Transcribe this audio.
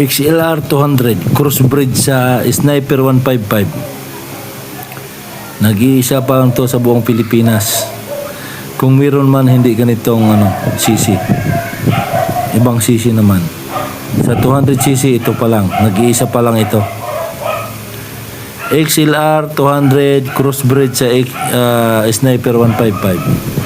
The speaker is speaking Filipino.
XLR 200 crossbreed sa Sniper 155. Nag-iisa pa lang to sa buong Pilipinas. Kung meron man hindi ganitong CC. Ibang CC naman. Sa 200cc ito pa lang. Nag-iisa pa lang ito. XLR 200 crossbreed sa Sniper 155.